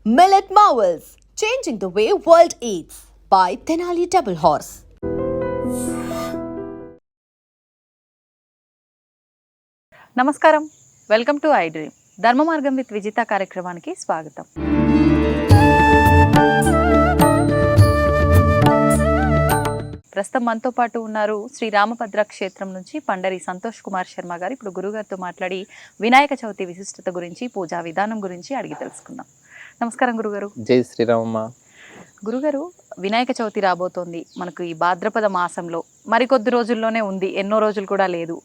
Millet Marvels, changing the way world eats by Tenali Double Horse. నమస్కారం, welcome to I dream. ధర్మ మార్గం with Vijitha కార్యక్రమానికి స్వాగతం. ప్రస్తుతం మనతో పాటు ఉన్నారు శ్రీ రామభద్ర క్షేత్రం నుంచి పండరి సంతోష్ కుమార్ శర్మ గారు. ఇప్పుడు గురుగారితో మాట్లాడి వినాయక చవితి విశిష్టత గురించి, పూజా విధానం గురించి అడిగి తెలుసుకుందాం. నమస్కారం గురుగారు. జై శ్రీరామమ్మ. గురుగారు, వినాయక చవితి రాబోతోంది. మనకు ఈ భాద్రపద మాసంలో మరికొద్ది రోజుల్లోనే ఉంది, ఎన్నో రోజులు కూడా లేదు.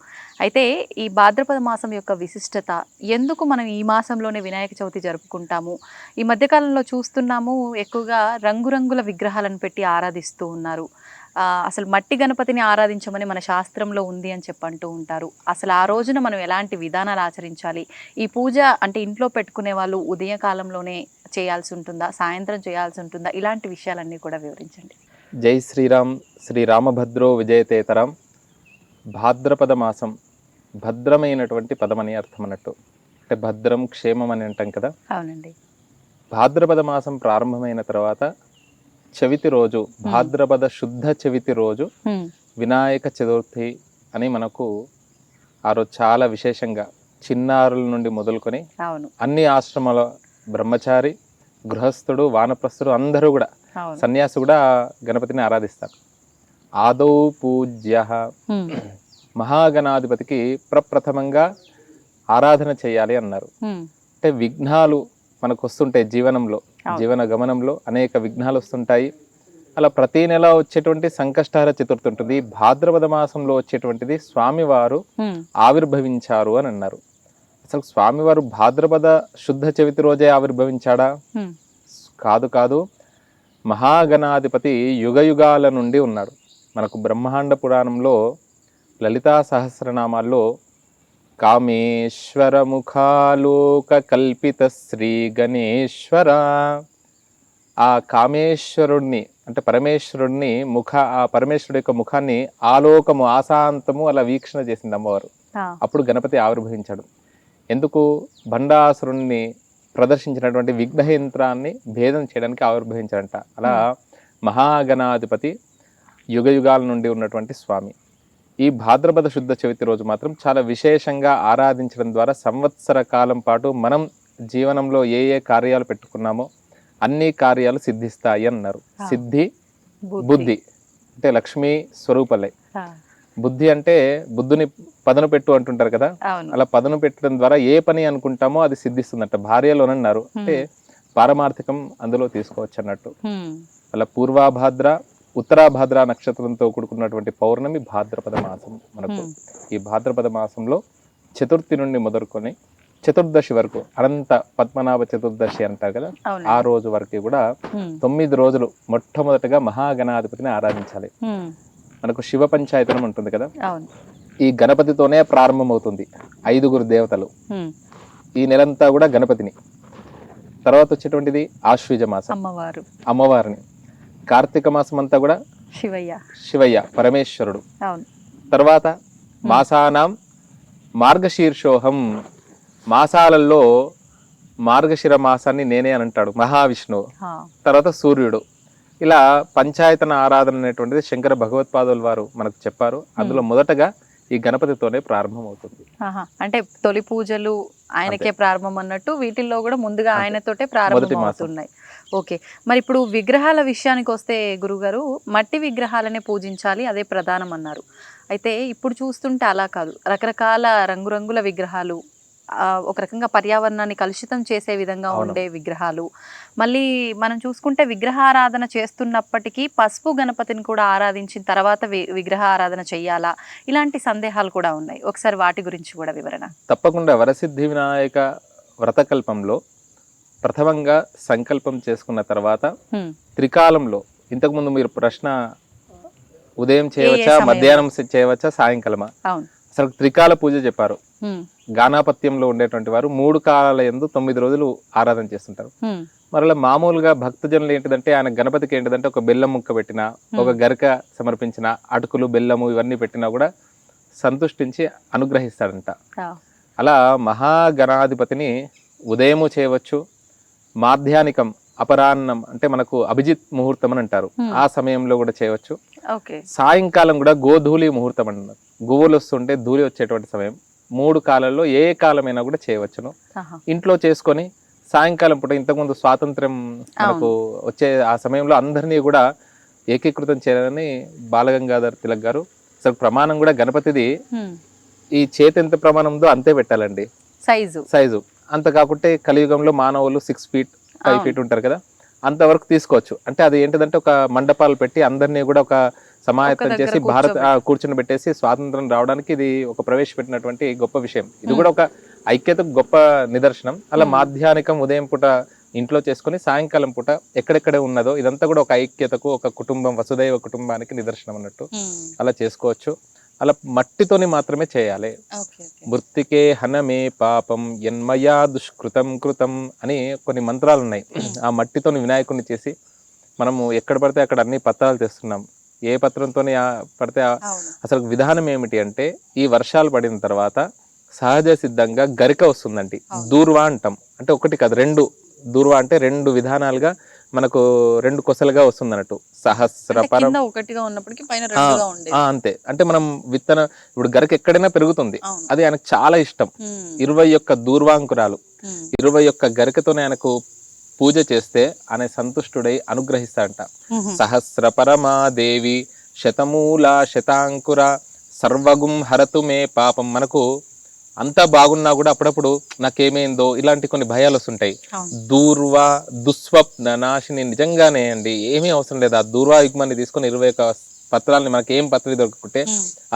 అయితే ఈ భాద్రపద మాసం యొక్క విశిష్టత, ఎందుకు మనం ఈ మాసంలోనే వినాయక చవితి జరుపుకుంటాము? ఈ మధ్యకాలంలో చూస్తున్నాము, ఎక్కువగా రంగురంగుల విగ్రహాలను పెట్టి ఆరాధిస్తూ ఉన్నారు. అసలు మట్టి గణపతిని ఆరాధించమని మన శాస్త్రంలో ఉంది అని చెప్పంటూ ఉంటారు. అసలు ఆ రోజున మనం ఎలాంటి విధానాలు ఆచరించాలి? ఈ పూజ అంటే ఇంట్లో పెట్టుకునే వాళ్ళు ఉదయ కాలంలోనే చేయాల్సి ఉంటుందా, సాయంత్రం చేయాల్సి ఉంటుందా? ఇలాంటి విషయాలన్నీ కూడా వివరించండి. జై శ్రీరామ్. శ్రీరామభద్రో విజయతేతరం. భాద్రపద మాసం భద్రమైనటువంటి పదమని అర్థం అన్నట్టు. అంటే భద్రం, క్షేమం అని అంటాం కదా. అవునండి. భాద్రపద మాసం ప్రారంభమైన తర్వాత చవితి రోజు, భాద్రపద శుద్ధ చవితి రోజు వినాయక చతుర్థి అని మనకు ఆ రోజు చాలా విశేషంగా చిన్నారుల నుండి మొదలుకొని అన్ని ఆశ్రమాల బ్రహ్మచారి, గృహస్థుడు, వానప్రస్థుడు అందరూ కూడా, సన్యాసి కూడా గణపతిని ఆరాధిస్తారు. ఆదౌ పూజ్య, మహాగణాధిపతికి ప్రప్రథమంగా ఆరాధన చేయాలి అన్నారు. అంటే విఘ్నాలు మనకు వస్తుంటాయి జీవనంలో, జీవన గమనంలో అనేక విఘ్నాలు వస్తుంటాయి. అలా ప్రతి నెల వచ్చేటువంటి సంకష్టహర చతుర్థి ఉంటుంది. భాద్రపద మాసంలో వచ్చేటువంటిది స్వామివారు ఆవిర్భవించారు అని అన్నారు. అసలు స్వామివారు భాద్రపద శుద్ధ చవితి రోజే ఆవిర్భవించాడా? కాదు. మహాగణాధిపతి యుగ యుగాల నుండి ఉన్నాడు. మనకు బ్రహ్మాండ పురాణంలో లలితా సహస్రనామాల్లో కామేశ్వర ముఖాలోక కల్పిత శ్రీ గణేశ్వర, ఆ కామేశ్వరుణ్ణి అంటే పరమేశ్వరుణ్ణి ఆ పరమేశ్వరుడి యొక్క ముఖాన్ని ఆలోకము, ఆశాంతము అలా వీక్షణ చేసింది అమ్మవారు. అప్పుడు గణపతి ఆవిర్భవించాడు. ఎందుకు? భండాసురుణ్ణి ప్రదర్శించినటువంటి విఘ్నయంత్రాన్ని భేదం చేయడానికి ఆవిర్భవించాడంట. అలా మహాగణాధిపతి యుగ యుగాల నుండి ఉన్నటువంటి స్వామి. ఈ భాద్రపద శుద్ధ చవితి రోజు మాత్రం చాలా విశేషంగా ఆరాధించడం ద్వారా సంవత్సర కాలం పాటు మనం జీవనంలో ఏ ఏ కార్యాలు పెట్టుకున్నామో అన్ని కార్యాలు సిద్ధిస్తాయి అన్నారు. సిద్ధి బుద్ధి అంటే లక్ష్మీ స్వరూపలే. బుద్ధి అంటే బుద్ధుని పదను పెట్టు అంటుంటారు కదా, అలా పదను పెట్టడం ద్వారా ఏ పని అనుకుంటామో అది సిద్ధిస్తుందట. భార్యలోనన్నారు అంటే పారమార్థికం అందులో తీసుకోవచ్చు అన్నట్టు. అలా పూర్వాభాద్ర, ఉత్తరాభాద్ర నక్షత్రంతో కూడుకున్నటువంటి పౌర్ణమి భాద్రపద మాసం మనకు. ఈ భాద్రపద మాసంలో చతుర్థి నుండి మొదలుకొని చతుర్దశి వరకు, అనంత పద్మనాభ చతుర్దశి అంటారు కదా, ఆ రోజు వరకు కూడా 9 రోజులు మొట్టమొదటిగా మహాగణాధిపతిని ఆరాధించాలి. మనకు శివ పంచాయతనం ఉంటుంది కదా, ఈ గణపతితోనే ప్రారంభమవుతుంది. 5 దేవతలు ఈ నెలంతా కూడా గణపతిని. తర్వాత వచ్చేటువంటిది ఆశ్వీజ మాసం, అమ్మవారిని. కార్తీక మాసం అంతా కూడా శివయ్య పరమేశ్వరుడు. తర్వాత మాసానాం మార్గశీర్షోహం, మాసాలలో మార్గశిర మాసాన్ని నేనే అని అంటాడు మహావిష్ణువు. తర్వాత సూర్యుడు. ఇలా పంచాయతన ఆరాధన అనేటువంటిది శంకర భగవత్పాదుల వారు మనకు చెప్పారు. అందులో మొదటగా ఈ గణపతితోనే ప్రారంభం అవుతుంది. అంటే తొలి పూజలు ఆయనకే ప్రారంభం అన్నట్టు, వీటిల్లో కూడా ముందుగా ఆయనతోటే ప్రారంభం అవుతున్నాయి. ఓకే, మరి ఇప్పుడు విగ్రహాల విషయానికి వస్తే గురుగారు, మట్టి విగ్రహాలనే పూజించాలి, అదే ప్రధానం అన్నారు. అయితే ఇప్పుడు చూస్తుంటే అలా కాదు, రకరకాల రంగురంగుల విగ్రహాలు, ఒక రకంగా పర్యావరణాన్ని కలుషితం చేసే విధంగా ఉండే విగ్రహాలు. మళ్ళీ మనం చూసుకుంటే విగ్రహారాధన చేస్తున్నప్పటికీ పసుపు గణపతిని కూడా ఆరాధించిన తర్వాత విగ్రహ ఆరాధన చెయ్యాలా? ఇలాంటి సందేహాలు కూడా ఉన్నాయి. ఒకసారి వాటి గురించి కూడా వివరణ. తప్పకుండా. వరసిద్ధి వినాయక వ్రతకల్పంలో ప్రథమంగా సంకల్పం చేసుకున్న తర్వాత త్రికాలంలో, ఇంతకుముందు మీరు ప్రశ్న ఉదయం చేయవచ్చా, మధ్యాహ్నం చేయవచ్చా, సాయంకాలమా, అసలు త్రికాల పూజ చెప్పారు. గానాపత్యంలో ఉండేటువంటి వారు 3 కాలాల యందు 9 రోజులు ఆరాధన చేస్తుంటారు. మరలా మామూలుగా భక్తజనులు ఏంటిదంటే, ఆయన గణపతికి ఏంటిదంటే ఒక బెల్లం ముక్క పెట్టినా, ఒక గరిక సమర్పించిన, అటుకులు, బెల్లము ఇవన్నీ పెట్టినా కూడా సంతుష్టించి అనుగ్రహిస్తాడంట. అలా మహాగణాధిపతిని ఉదయము చేయవచ్చు, మాధ్యానికం అపరాహ్నం అంటే మనకు అభిజిత్ ముహూర్తం అని అంటారు, ఆ సమయంలో కూడా చేయవచ్చు. ఓకే. సాయంకాలం కూడా గోధూళి ముహూర్తం అంటున్నారు, గువ్వలు వస్తుంటే ధూళి వచ్చేటువంటి సమయం. 3 కాలాల్లో ఏ కాలమైనా కూడా చేయవచ్చును. ఇంట్లో చేసుకొని సాయంకాలం పూట, ఇంతకుముందు స్వాతంత్రం మనకు వచ్చే ఆ సమయంలో అందరినీ కూడా ఏకీకృతం చేయాలని బాలగంగాధర్ తిలక్ గారు అసలు ప్రమాణం కూడా గణపతిది ఈ చేతి ఎంత ప్రమాణం ఉందో అంతే పెట్టాలండి సైజు. అంత కాకుంటే కలియుగంలో మానవులు 6 feet 5 feet ఉంటారు కదా, అంతవరకు తీసుకోవచ్చు. అంటే అది ఏంటిదంటే ఒక మండపాలు పెట్టి అందరినీ కూడా ఒక సమాయత్తం చేసి కూర్చుని పెట్టేసి స్వాతంత్రం రావడానికి ఇది ఒక ప్రవేశపెట్టినటువంటి గొప్ప విషయం. ఇది కూడా ఒక ఐక్యతకు గొప్ప నిదర్శనం. అలా మాధ్యానికం ఉదయం పూట ఇంట్లో చేసుకుని సాయంకాలం పూట ఎక్కడెక్కడ ఉన్నదో ఇదంతా కూడా ఒక ఐక్యతకు, ఒక కుటుంబం వసుదైవ కుటుంబానికి నిదర్శనం అన్నట్టు అలా చేసుకోవచ్చు. అలా మట్టితోని మాత్రమే చేయాలి. మృత్తికే హనమే పాపం యన్మయా దుష్కృతం కృతం అని కొన్ని మంత్రాలు ఉన్నాయి. ఆ మట్టితోని వినాయకుడిని చేసి మనము ఎక్కడ పడితే అక్కడ అన్ని పత్రాలు తెస్తున్నాం. ఏ పత్రంతోనే పడితే అసలు విధానం ఏమిటి అంటే, ఈ వర్షాలు పడిన తర్వాత సహజ సిద్ధంగా గరిక వస్తుందండి. దూర్వా అంటాం. అంటే ఒకటి కాదు, 2 దూర్వా అంటే 2 విధానాలుగా మనకు 2 కొసలుగా వస్తుంది అన్నట్టు. సహస్రపరం అంతే. అంటే మనం విత్తన ఇప్పుడు గరిక ఎక్కడైనా పెరుగుతుంది, అది ఆయనకు చాలా ఇష్టం. 21 దూర్వాంకురాలు 21 గరికతోనే ఆయనకు పూజ చేస్తే ఆయన సంతుష్టుడై అనుగ్రహిస్తాడంట. సహస్రపరమాదేవి శతమూల శతాంకుర సర్వగుం హరతు మే పాపం. మనకు అంతా బాగున్నా కూడా అప్పుడప్పుడు నాకేమైందో ఇలాంటి కొన్ని భయాలు వస్తుంటాయి. దూర్వా దుస్వప్న నాశిని. నిజంగానే అండి, ఏమీ అవసరం లేదు. ఆ దూర్వా యుగ్మాన్ని తీసుకొని 21 పత్రాలని మనకి ఏం పత్రి దొరుకుంటే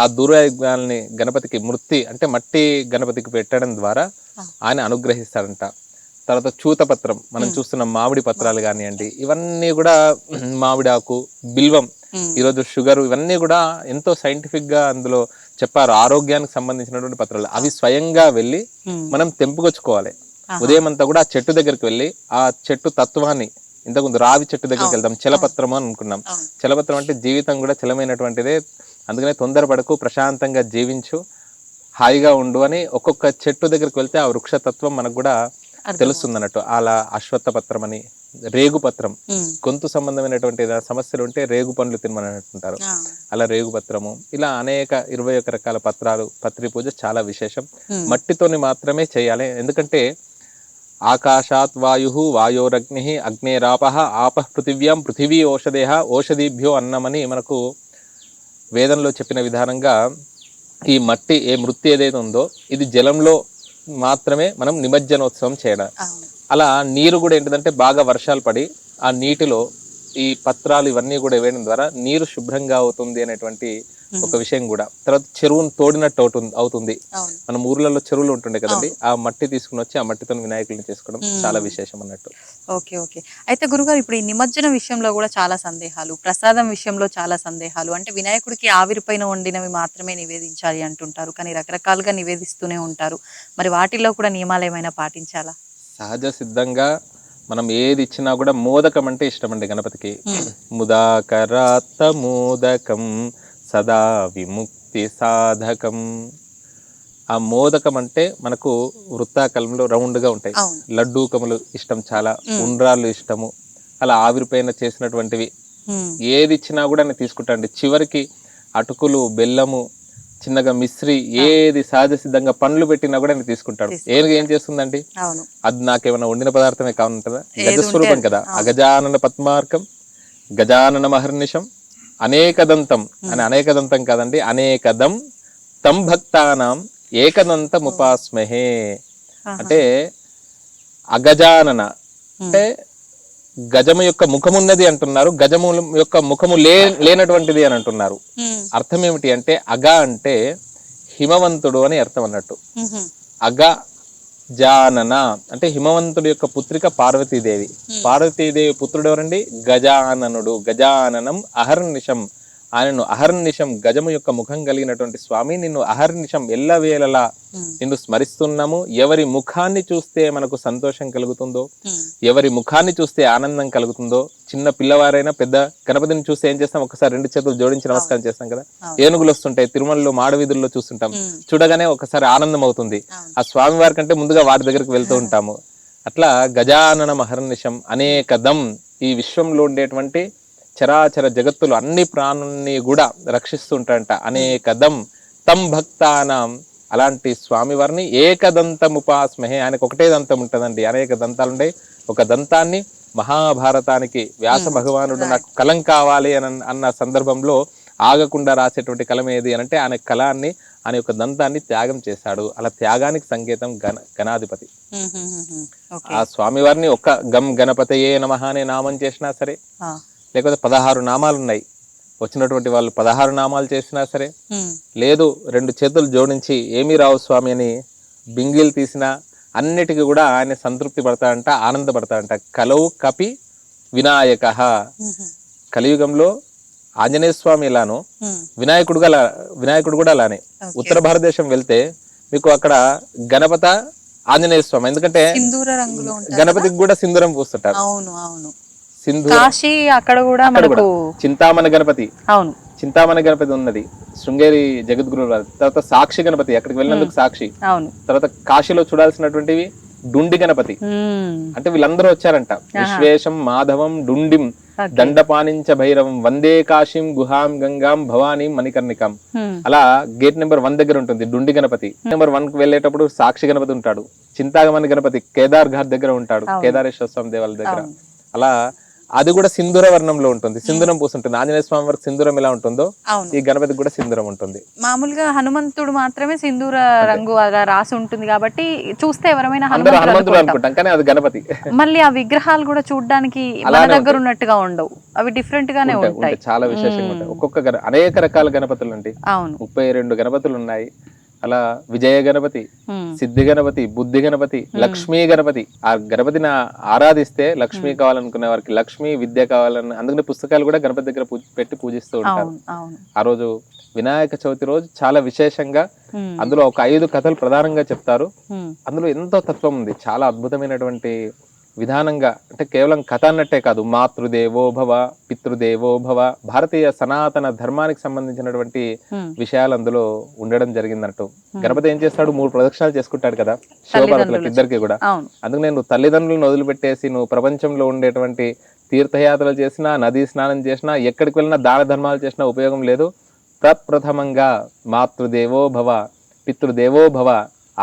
ఆ దూర్వా యుగ్మాలని గణపతికి అంటే మట్టి గణపతికి పెట్టడం ద్వారా ఆయన అనుగ్రహిస్తాడంట. తర్వాత చూతపత్రం, మనం చూస్తున్న మామిడి పత్రాలు కానివ్వండి, ఇవన్నీ కూడా మామిడి ఆకు, బిల్వం, ఈరోజు షుగర్, ఇవన్నీ కూడా ఎంతో సైంటిఫిక్ గా అందులో చెప్పారు. ఆరోగ్యానికి సంబంధించినటువంటి పత్రాలు. అవి స్వయంగా వెళ్ళి మనం తెంపుకొచ్చుకోవాలి. ఉదయం అంతా కూడా ఆ చెట్టు దగ్గరికి వెళ్ళి ఆ చెట్టు తత్వాన్ని, ఇంతకుముందు రావి చెట్టు దగ్గరికి వెళ్తాం, చలపత్రం అని అనుకున్నాం. చలపత్రం అంటే జీవితం కూడా చలమైనటువంటిదే, అందుకనే తొందరపడకు, ప్రశాంతంగా జీవించు, హాయిగా ఉండు అని ఒక్కొక్క చెట్టు దగ్గరికి వెళ్తే ఆ వృక్షతత్వం మనకు కూడా తెలుస్తుంది అన్నట్టు. అలా అశ్వత్థ పత్రం అని, రేగు పత్రం, గొంతు సంబంధమైనటువంటి సమస్యలు ఉంటే రేగు పండ్లు తినమని అంటుంటారు, అలా రేగు పత్రము. ఇలా అనేక 21 రకాల పత్రాలు, పత్రి పూజ చాలా విశేషం. మట్టితోని మాత్రమే చేయాలి. ఎందుకంటే ఆకాశాత్ వాయు వాయోరగ్ని అగ్నేరాప ఆపః పృథివ్యాం పృథివీ ఓషధేహ ఓషధీభ్యో అన్నమని మనకు వేదంలో చెప్పిన విధానంగా ఈ మట్టి మృతి ఏదైతే ఉందో ఇది జలంలో మాత్రమే మనం నిమజ్జనోత్సవం చేయడం. అలా నీరు కూడా ఏంటిదంటే బాగా వర్షాలు పడి ఆ నీటిలో ఈ పత్రాలు ఇవన్నీ కూడా వేయడం ద్వారా నీరు శుభ్రంగా అవుతుంది అనేటువంటి ఒక విషయం కూడా. తర్వాత చెరువును తోడినట్టు అవుతుంది. మనం ఊర్లలో చెరువులు ఉంటుండే కదండి, ఆ మట్టి తీసుకుని వచ్చి ఆ మట్టితో వినాయకుడిని చేసుకోవడం చాలా విశేషం అన్నట్టు. ఓకే. అయితే గురుగారు, ఇప్పుడు ఈ నిమజ్జన విషయంలో కూడా చాలా సందేహాలు, ప్రసాదం విషయంలో చాలా సందేహాలు. అంటే వినాయకుడికి ఆవిరిపైన వండినవి మాత్రమే నివేదించాలి అంటుంటారు, కానీ రకరకాలుగా నివేదిస్తూనే ఉంటారు. మరి వాటిల్లో కూడా నియమాలు ఏమైనా పాటించాలా? సహజ సిద్ధంగా మనం ఏది ఇచ్చినా కూడా మోదకం అంటే ఇష్టం అండి గణపతికి. ముదాకరాత్త మోదకం సదా విముక్తి సాధకం. ఆ మోదకం అంటే మనకు వృత్తాకాలంలో రౌండ్గా ఉంటాయి. లడ్డూకములు ఇష్టం చాలా, ఉండ్రాళ్ళు ఇష్టము. అలా ఆవిరిపైన చేసినటువంటివి ఏది ఇచ్చినా కూడా నేను తీసుకుంటాండి. చివరికి అటుకులు, బెల్లము, చిన్నగా మిశ్రి, ఏది సహజ సిద్ధంగా పండ్లు పెట్టినా కూడా నేను తీసుకుంటాడు. ఏం చేస్తుందండి, అది నాకేమైనా వండిన పదార్థమే కావాలంటారా? గజస్వరూపం కదా. అగజానన పద్మార్కం గజానన మహర్నిశం అనేకదంతం అని. అనేకదంతం కాదండి, అనేకదం తం భక్తానాం ఏకదంతం ఉపాస్మహే. అంటే అగజానన అంటే గజము యొక్క ముఖమున్నది అంటున్నారు, గజము యొక్క ముఖము లేనటువంటిది అని అంటున్నారు. అర్థం ఏమిటి అంటే, అగ అంటే హిమవంతుడు అని అర్థం అన్నట్టు. అగ జానన అంటే హిమవంతుడి యొక్క పుత్రిక పార్వతీదేవి. పార్వతీదేవి పుత్రుడు ఎవరండి? గజాననుడు. గజాననం అహర్నిశం. ఆయనను అహర్నిశం, గజము యొక్క ముఖం కలిగినటువంటి స్వామి, నిన్ను అహర్నిశం ఎల్లవేళలా నిన్ను స్మరిస్తున్నాము. ఎవరి ముఖాన్ని చూస్తే మనకు సంతోషం కలుగుతుందో, ఎవరి ముఖాన్ని చూస్తే ఆనందం కలుగుతుందో, చిన్న పిల్లవారైనా పెద్ద గణపతిని చూస్తే ఏం చేస్తాం? ఒకసారి 2 చేతులు జోడించి నమస్కారం చేస్తాం కదా. ఏనుగులు వస్తుంటాయి, తిరుమలలో మాడవీధుల్లో చూస్తుంటాం, చూడగానే ఒకసారి ఆనందం అవుతుంది. ఆ స్వామి వారి కంటే ముందుగా వాటి దగ్గరికి వెళ్తూ ఉంటాము. అట్లా గజానన మహర్నిశం అనేకదం ఈ విశ్వంలో ఉండేటువంటి చరాచర జగత్తులు అన్ని ప్రాణుల్ని కూడా రక్షిస్తుంటారంట. అనేకదం తం భక్తానాం, అలాంటి స్వామివారిని ఏకదంతముపాస్మహే, ఆయనకు ఒకటే దంతం ఉంటుందండి, అనేక దంతాలు ఉంటాయి. ఒక దంతాన్ని మహాభారతానికి వ్యాస భగవానుడు నాకు కలం కావాలి అన్న సందర్భంలో ఆగకుండా రాసేటువంటి కలం ఏది అని అంటే ఆయన కలాన్ని, ఆయన యొక్క దంతాన్ని త్యాగం చేశాడు. అలా త్యాగానికి సంకేతం గణాధిపతి. ఆ స్వామివారిని ఒక్క గం గణపతయే నమః అనే నామం చేసినా సరే, లేకపోతే 16 నామాలు ఉన్నాయి, వచ్చినటువంటి వాళ్ళు 16 నామాలు చేసినా సరే, లేదు 2 చేతులు జోడించి ఏమీ రావు స్వామి అని బింగిల్ తీసినా అన్నిటికీ కూడా ఆయన సంతృప్తి పడతాడంట, ఆనందపడతాడంట. కలౌ కపి వినాయక, కలియుగంలో ఆంజనేయ స్వామి ఇలాను, వినాయకుడు కూడా అలానే. ఉత్తర భారతదేశం వెళ్తే మీకు అక్కడ గణపత ఆంజనేయ స్వామి, ఎందుకంటే గణపతికి కూడా సింధూరం పూస్తుంటారు. కాశీ అక్కడ కూడా మనకు చింతామణి గణపతి, అవును చింతామణి గణపతి ఉన్నది శృంగేరి జగద్గురు. తర్వాత సాక్షి గణపతి, అక్కడికి వెళ్ళినందుకు సాక్షి. తర్వాత కాశీలో చూడాల్సినటువంటివి డుండి గణపతి, అంటే వీళ్ళందరూ వచ్చారంట. విశ్వేశం మాధవం డుండిం దండపానించ భైరవం వందే కాశీం గుహాం గంగాం భవానీ మణికర్ణికం. అలా గేట్ నెంబర్ 1 దగ్గర ఉంటుంది డుండి గణపతి. నెంబర్ 1 కి వెళ్ళేటప్పుడు సాక్షి గణపతి ఉంటాడు. చింతామణి గణపతి కేదార్ ఘాట్ దగ్గర ఉంటాడు, కేదారేశ్వర స్వామి దేవాలయ దగ్గర. అలా అది కూడా సింధూర వర్ణంలో ఉంటుంది, సింధూరం పూసుంటుంది. ఆంజనేయ స్వామి వారికి సింధూరం ఎలా ఉంటుందో ఈ గణపతికి కూడా సింధూరం ఉంటుంది. మామూలుగా హనుమంతుడు మాత్రమే సింధూర రంగు అలా రాసి ఉంటుంది కాబట్టి చూస్తే ఎవరైనా హనుమంతుడు అనుకుంటాం, కానీ అది గణపతి. మళ్ళీ ఆ విగ్రహాలు కూడా చూడడానికి మన దగ్గర ఉన్నట్టుగా ఉండవు, అవి డిఫరెంట్ గానే ఉంటాయి, చాలా విశేషంగా ఉంటాయి. ఒక్కొక్క అనేక రకాల గణపతులు అండి, 32 గణపతులు ఉన్నాయి. అలా విజయ గణపతి, సిద్ధి గణపతి, బుద్ధి గణపతి, లక్ష్మీ గణపతి. ఆ గణపతిని ఆరాధిస్తే లక్ష్మీ కావాలనుకునే వారికి లక్ష్మీ విద్య కావాలని, అందుకని పుస్తకాలు కూడా గణపతి దగ్గర పెట్టి పూజిస్తూ ఉంటారు. ఆ రోజు వినాయక చవితి రోజు చాలా విశేషంగా అందులో ఒక 5 కథలు ప్రధానంగా చెప్తారు. అందులో ఎంతో తత్వం ఉంది, చాలా అద్భుతమైనటువంటి విధానంగా. అంటే కేవలం కథ అన్నట్టే కాదు, మాతృదేవో భవ, పితృదేవో భవ, భారతీయ సనాతన ధర్మానికి సంబంధించినటువంటి విషయాలు అందులో ఉండడం జరిగిందన్నట్టు. గణపతి ఏం చేస్తాడు, 3 ప్రదక్షిణాలు చేసుకుంటాడు కదా శివపార్వతులకు ఇద్దరికి కూడా. అందుకు నేను తల్లిదండ్రులను వదిలిపెట్టేసి నువ్వు ప్రపంచంలో ఉండేటువంటి తీర్థయాత్రలు చేసినా, నదీ స్నానం చేసినా, ఎక్కడికి వెళ్ళినా దాన ధర్మాలు చేసినా ఉపయోగం లేదు. ప్రప్రథమంగా మాతృదేవో భవ, పితృదేవో భవ,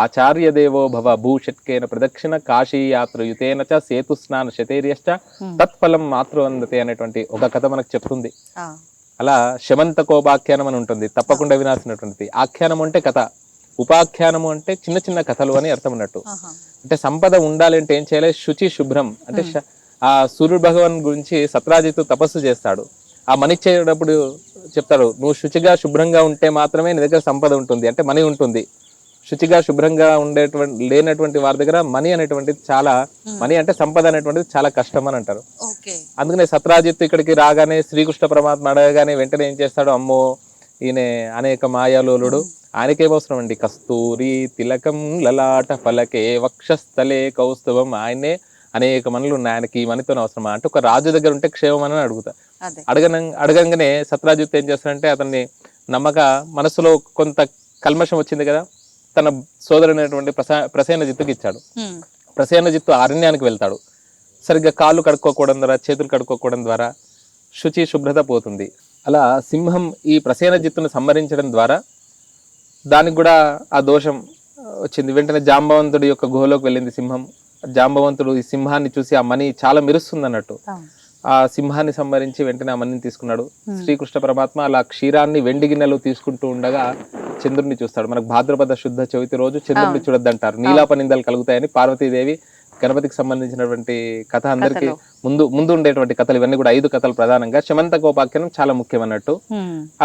ఆచార్య దేవో భవ, భూషట్కేన ప్రదక్షిణ కాశీ యాత్రయుతేన చ సేతు స్నాన శతేర్యశ్చ తత్ఫలం మాతృవందతే అనేటువంటి ఒక కథ మనకు చెప్తుంది. అలా శమంతకోపాఖ్యానం అని ఉంటుంది, తప్పకుండా వినాల్సినటువంటిది. ఆఖ్యానం అంటే కథ, ఉపాఖ్యానము అంటే చిన్న చిన్న కథలు అని అర్థం అన్నట్టు. అంటే సంపద ఉండాలి అంటే ఏం చేయాలి, శుచి శుభ్రం. అంటే ఆ సూర్యుడు భగవాన్ గురించి సత్రాజిత్తు తపస్సు చేస్తాడు. ఆ మణి చేయడప్పుడు చెప్తాడు, నువ్వు శుచిగా శుభ్రంగా ఉంటే మాత్రమే నీ దగ్గర సంపద ఉంటుంది, అంటే మనీ ఉంటుంది. శుచిగా శుభ్రంగా లేనటువంటి వారి దగ్గర మనీ అనేటువంటిది చాలా, మనీ అంటే సంపద అనేటువంటిది చాలా కష్టం అని అంటారు. అందుకనే సత్రాజిత్తు ఇక్కడికి రాగానే శ్రీకృష్ణ పరమాత్మ అడగగానే వెంటనే ఏం చేస్తాడు, అమ్మో ఈయన అనేక మాయాలోలుడు, ఆయనకేమవసరం అండి, కస్తూరి తిలకం లలాట ఫలకే వక్షస్థలే కౌస్తుభం, ఆయనే అనేక మనులు ఉన్నాయి, ఆయనకి ఈ మనీతో అవసరమా అంటే ఒక రాజు దగ్గర ఉంటే క్షేమం అని అడుగుతా. అడగంగానే సత్రాజిత్తు ఏం చేస్తాడంటే అతన్ని నమ్మక మనసులో కొంత కల్మషం వచ్చింది కదా, తన సోదరుడైనటువంటి ప్రసేనజిత్తుకి ఇచ్చాడు. ప్రసేనజిత్తు అరణ్యానికి వెళ్తాడు. సరిగ్గా కాళ్ళు కడుక్కోకపోవడం ద్వారా, చేతులు కడుక్కోకపోవడం ద్వారా శుచి శుభ్రత పోతుంది. అలా సింహం ఈ ప్రసేనజిత్తును సంహరించడం ద్వారా దానికి కూడా ఆ దోషం వచ్చింది. వెంటనే జాంబవంతుడి యొక్క గుహలోకి వెళ్ళింది సింహం. జాంబవంతుడు ఈ సింహాన్ని చూసి ఆ మణి చాలా మెరుస్తుంది అన్నట్టు ఆ సింహాన్ని సంహరించి వెంటనే ఆ మణిని తీసుకున్నాడు. శ్రీకృష్ణ పరమాత్మ అలా క్షీరాన్ని వెండి గిన్నెలు తీసుకుంటూ ఉండగా చంద్రుడిని చూస్తాడు. మనకు భాద్రపద శుద్ధ చవితి రోజు చంద్రుడిని చూడొద్దంటారు, నీలాపనిందలు కలుగుతాయని. పార్వతీదేవి గణపతికి సంబంధించినటువంటి కథ అందరికి ముందు ఉండేటువంటి కథలు ఇవన్నీ కూడా 5 కథలు ప్రధానంగా. శమంతకోపాఖ్యానం చాలా ముఖ్యం అన్నట్టు.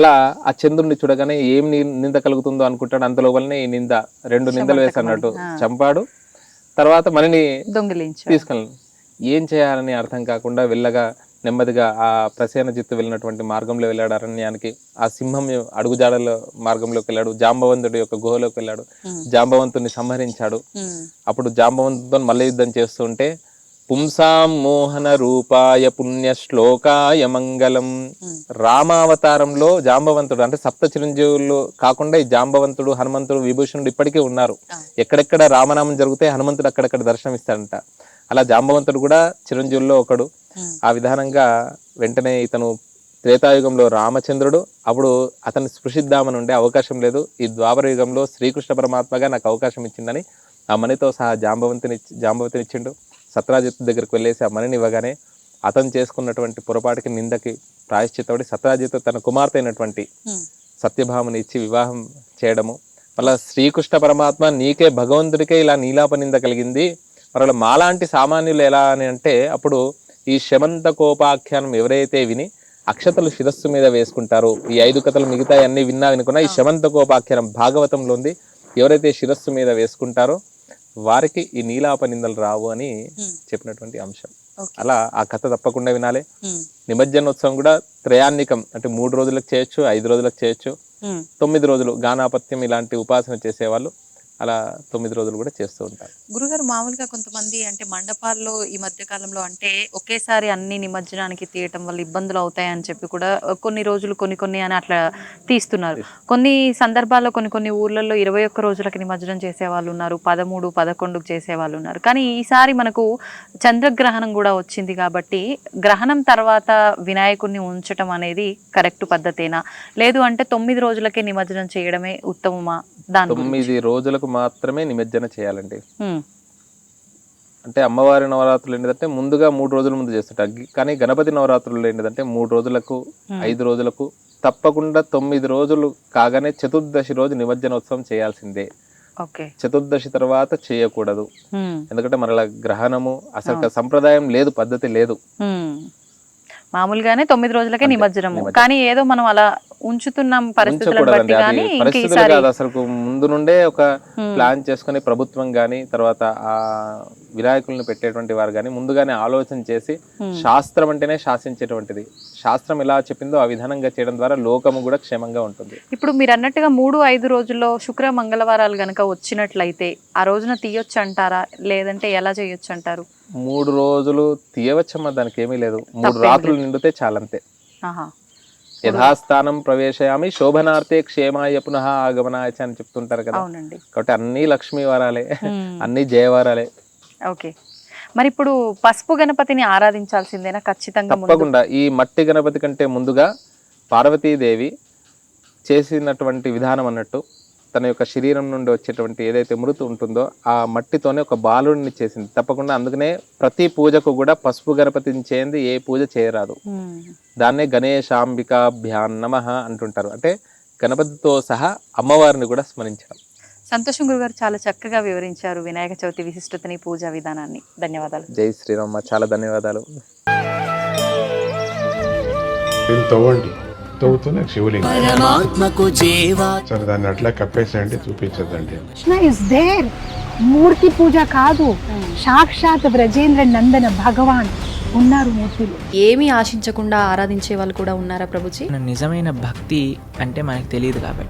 అలా ఆ చంద్రుడిని చూడగానే ఏం నింద కలుగుతుందో అనుకుంటాడు. అంత లోపలనే ఈ నింద 2 నిందలు వేసి అన్నట్టు చంపాడు. తర్వాత మనని తీసుకెళ్ళి ఏం చేయాలని అర్థం కాకుండా వెళ్ళగా నెమ్మదిగా ఆ ప్రసేనజిత్తు వెళ్ళినటువంటి మార్గంలో వెళ్ళాడు అరణ్యానికి. ఆ సింహం అడుగుజాడల మార్గంలోకి వెళ్ళాడు. జాంబవంతుడి యొక్క గుహలోకి వెళ్ళాడు. జాంబవంతుడిని సంహరించాడు. అప్పుడు జాంబవంతుడితో మల్ల యుద్ధం చేస్తుంటే పుంసాం మోహన రూపాయ పుణ్యశ్లోకాయ మంగళం. రామావతారంలో జాంబవంతుడు అంటే సప్త చిరంజీవులు కాకుండా ఈ జాంబవంతుడు, హనుమంతుడు, విభూషణుడు ఇప్పటికీ ఉన్నారు. ఎక్కడెక్కడ రామనామం జరిగితే హనుమంతుడు అక్కడక్కడ దర్శనమిస్తాడంట. అలా జాంబవంతుడు కూడా చిరంజీవుల్లో ఒకడు. ఆ విధానంగా వెంటనే ఇతను త్రేతాయుగంలో రామచంద్రుడు, అప్పుడు అతన్ని స్పృశిద్దామని ఉండే అవకాశం లేదు. ఈ ద్వాపర యుగంలో శ్రీకృష్ణ పరమాత్మగా నాకు అవకాశం ఇచ్చిందని ఆ మణితో సహా జాంబవతిని ఇచ్చిండు. సత్రాజిత్తు దగ్గరికి వెళ్ళేసి ఆ మణిని ఇవ్వగానే అతను చేసుకున్నటువంటి పొరపాటుకి నిందకి ప్రాయశ్చిత్తపడి సత్రాజిత్తు తన కుమార్తె అయినటువంటి సత్యభామని ఇచ్చి వివాహం చేయడము. మళ్ళా శ్రీకృష్ణ పరమాత్మ నీకే భగవంతుడికే ఇలా నీలాప నింద కలిగింది, మరలా మాలాంటి సామాన్యులు ఎలా అని అంటే అప్పుడు ఈ శమంత కోపాఖ్యానం ఎవరైతే విని అక్షతలు శిరస్సు మీద వేసుకుంటారో, ఈ 5 కథలు మిగతా అన్ని విన్నా వినుకున్నా ఈ శమంత కోపాఖ్యానం భాగవతంలో ఉంది, ఎవరైతే శిరస్సు మీద వేసుకుంటారో వారికి ఈ నీలాప నిందలు రావు అని చెప్పినటువంటి అంశం. అలా ఆ కథ తప్పకుండా వినాలి. నిమజ్జనోత్సవం కూడా త్రయాన్నికం అంటే 3 రోజులకు చేయొచ్చు, 5 రోజులకు చేయొచ్చు, 9 రోజులు గానాపత్యం ఇలాంటి ఉపాసన చేసేవాళ్ళు అలా 9 రోజులు కూడా చేస్తూ ఉంటారు. గురుగారు, మామూలుగా కొంతమంది అంటే మండపాల్లో ఈ మధ్య కాలంలో అంటే ఒకేసారి అన్ని నిమజ్జనానికి తీయటం వల్ల ఇబ్బందులు అవుతాయని చెప్పి కూడా కొన్ని రోజులు కొన్ని అని అట్లా తీస్తున్నారు. కొన్ని సందర్భాల్లో కొన్ని ఊర్లలో 21 రోజులకి నిమజ్జనం చేసే వాళ్ళు ఉన్నారు, 13, 11కు చేసే వాళ్ళు ఉన్నారు. కానీ ఈసారి మనకు చంద్రగ్రహణం కూడా వచ్చింది కాబట్టి గ్రహణం తర్వాత వినాయకుడిని ఉంచటం అనేది కరెక్ట్ పద్ధతేనా, లేదు అంటే 9 రోజులకే నిమజ్జనం చేయడమే ఉత్తమమా? 9 రోజులకు మాత్రమే నిమజ్జన చేయాలండి. అంటే అమ్మవారి నవరాత్రులు ఏంటంటే ముందుగా 3 రోజుల ముందు చేస్తుంటారు. కానీ గణపతి నవరాత్రులు ఏంటంటే 3 రోజులకు 5 రోజులకు తప్పకుండా 9 రోజులు కాగానే చతుర్దశి రోజు నిమజ్జనోత్సవం చేయాల్సిందే. చతుర్దశి తర్వాత చేయకూడదు. ఎందుకంటే మరలా గ్రహణము అసలు సంప్రదాయం లేదు, పద్ధతి లేదు. మామూలుగానే 9 రోజులకే నిమజ్జనము, కానీ ఏదో మనం అలా ఉంచుతున్నాం పరిస్థితులను బట్టి. కానీ పరిస్థితులు కాదు, అసలు ముందు నుండే ఒక ప్లాన్ చేసుకుని ప్రభుత్వం గాని తర్వాత ఆ వినాయకులను పెట్టేటువంటి వారు గాని ముందుగానే ఆలోచన చేసి, శాస్త్రం అంటేనే శాసించేటువంటిది, శాస్త్రం ఎలా చెప్పిందో ఆ విధానంగా చేయడం ద్వారా లోకము కూడా క్షేమంగా ఉంటుంది. ఇప్పుడు మీరు అన్నట్టుగా 3-5 రోజుల్లో శుక్ర మంగళవారాలు గనక వచ్చినట్లయితే ఆ రోజున తీయొచ్చు అంటారా, లేదంటే ఎలా చేయొచ్చు అంటారు? 3 రోజులు తీయవచ్చమ్మా, దానికి ఏమీ లేదు. 3 రాత్రులు నిండితే చాలంతే. యథాస్థానం ప్రవేశయామి శోభనార్థే క్షేమాయ పునః ఆగమనాయ అని చెప్తుంటారు కదా. కాబట్టి అన్ని లక్ష్మీ వారాలే, అన్ని జయవారాలే. ఓకే, మరి ఇప్పుడు పసుపు గణపతిని ఆరాధించాల్సిందేనా ఖచ్చితంగా? తప్పకుండా. ఈ మట్టి గణపతి కంటే ముందుగా పార్వతీదేవి చేసినటువంటి విధానం అన్నట్టు తన యొక్క శరీరం నుండి వచ్చేటువంటి ఏదైతే మృతి ఉంటుందో ఆ మట్టితోనే ఒక బాలుడిని చేసింది. తప్పకుండా అందుకనే ప్రతి పూజకు కూడా పసుపు గణపతిని చేయండి ఏ పూజ చేయరాదు. దాన్నే గణేశాంబికాభ్యాం నమః అంటుంటారు. అంటే గణపతితో సహా అమ్మవారిని కూడా స్మరించడం. సంతోషం గురుగారు, చాలా చక్కగా వివరించారు వినాయక చవితి విశిష్టతని, పూజా విధానాన్ని. ధన్యవాదాలు. జై శ్రీరామ, చాలా ధన్యవాదాలు. తవ్వుతున్న శివలింగం సరే దాన్ని అట్లా కప్పేసేయండి, చూపించదండి. కృష్ణ ఇస్ దేర్, మూర్తి పూజ కాదు, సాక్షాత్ బ్రజేంద్ర నందన భగవాన్ ఉన్నారు మూర్తిలో. ఏమీ ఆశించకుండా ఆరాధించే వాళ్ళు కూడా ఉన్నారా ప్రభుజీ? నిజమైన భక్తి అంటే మనకు తెలియదు కాబట్టి